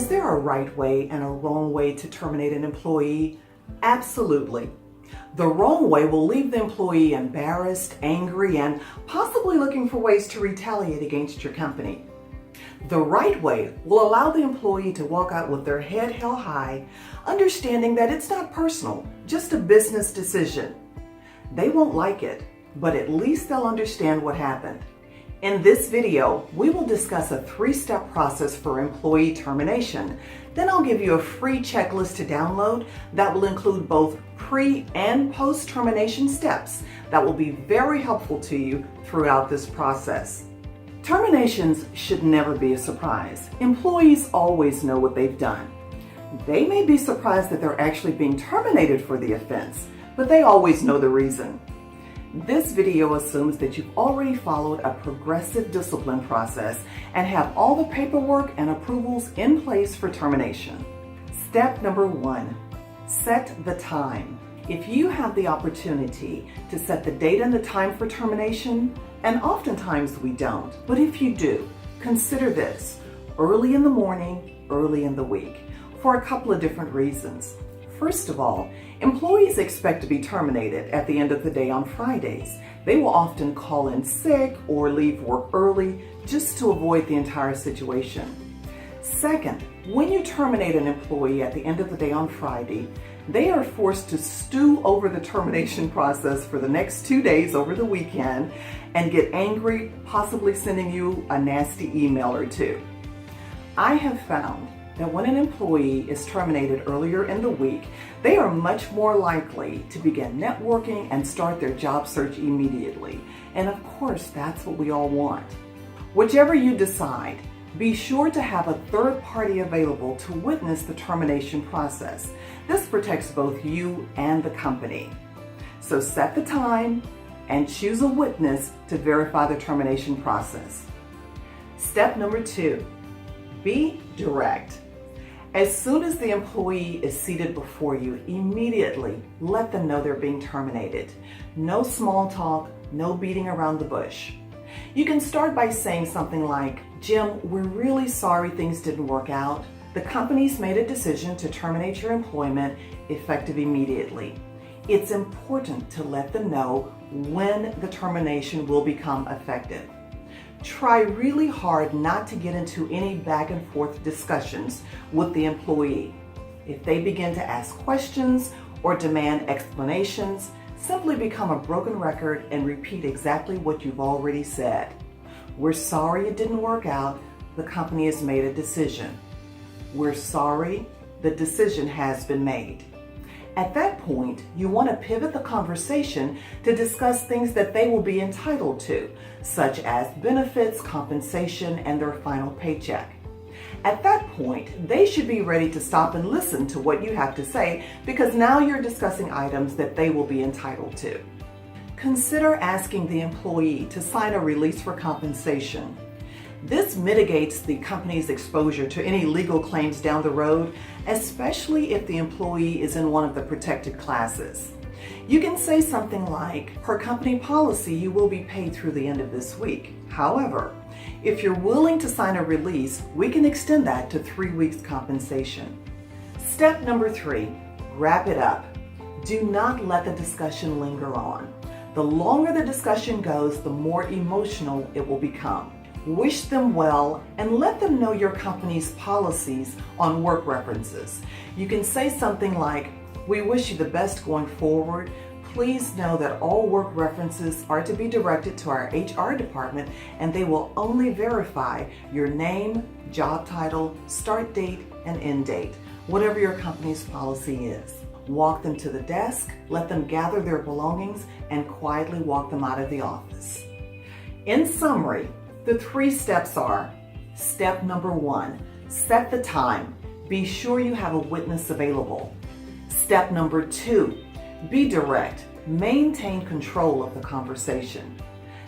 Is there a right way and a wrong way to terminate an employee? Absolutely. The wrong way will leave the employee embarrassed, angry, and possibly looking for ways to retaliate against your company. The right way will allow the employee to walk out with their head held high, understanding that it's not personal, just a business decision. They won't like it, but at least they'll understand what happened. In this video, we will discuss a 3-step process for employee termination. Then I'll give you a free checklist to download that will include both pre- and post-termination steps that will be very helpful to you throughout this process. Terminations should never be a surprise. Employees always know what they've done. They may be surprised that they're actually being terminated for the offense, but they always know the reason. This video assumes that you've already followed a progressive discipline process and have all the paperwork and approvals in place for termination. Step number 1, set the time. If you have the opportunity to set the date and the time for termination, and oftentimes we don't, but if you do, consider this: early in the morning, early in the week, for a couple of different reasons. First of all, employees expect to be terminated at the end of the day on Fridays. They will often call in sick or leave work early just to avoid the entire situation. Second, when you terminate an employee at the end of the day on Friday, they are forced to stew over the termination process for the next 2 days over the weekend and get angry, possibly sending you a nasty email or two. I have found that when an employee is terminated earlier in the week, they are much more likely to begin networking and start their job search immediately. And of course, that's what we all want. Whichever you decide, be sure to have a third party available to witness the termination process. This protects both you and the company. So set the time and choose a witness to verify the termination process. Step number 2, be direct. As soon as the employee is seated before you, immediately let them know they're being terminated. No small talk, no beating around the bush. You can start by saying something like, "Jim, we're really sorry things didn't work out. The company's made a decision to terminate your employment effective immediately." It's important to let them know when the termination will become effective. Try really hard not to get into any back and forth discussions with the employee. If they begin to ask questions or demand explanations, simply become a broken record and repeat exactly what you've already said. "We're sorry it didn't work out. The company has made a decision." "We're sorry, the decision has been made." At that point, you want to pivot the conversation to discuss things that they will be entitled to, such as benefits, compensation, and their final paycheck. At that point, they should be ready to stop and listen to what you have to say, because now you're discussing items that they will be entitled to. Consider asking the employee to sign a release for compensation. This mitigates the company's exposure to any legal claims down the road, especially if the employee is in one of the protected classes. You can say something like, "Per company policy, you will be paid through the end of this week. However, if you're willing to sign a release, we can extend that to 3 weeks compensation." Step number 3, wrap it up. Do not let the discussion linger on. The longer the discussion goes, the more emotional it will become. Wish them well and let them know your company's policies on work references. You can say something like, "We wish you the best going forward. Please know that all work references are to be directed to our HR department, and they will only verify your name, job title, start date, and end date, whatever your company's policy is." Walk them to the desk, let them gather their belongings, and quietly walk them out of the office. In summary, the 3 steps are: step number 1, set the time. Be sure you have a witness available. Step number 2, be direct. Maintain control of the conversation.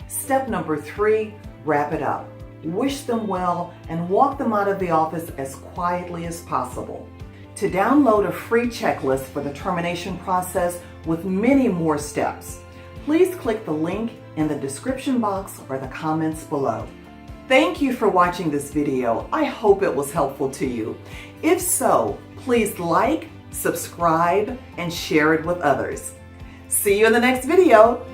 Step number 3, wrap it up. Wish them well and walk them out of the office as quietly as possible. To download a free checklist for the termination process with many more steps, please click the link in the description box or the comments below. Thank you for watching this video. I hope it was helpful to you. If so, please like, subscribe, and share it with others. See you in the next video.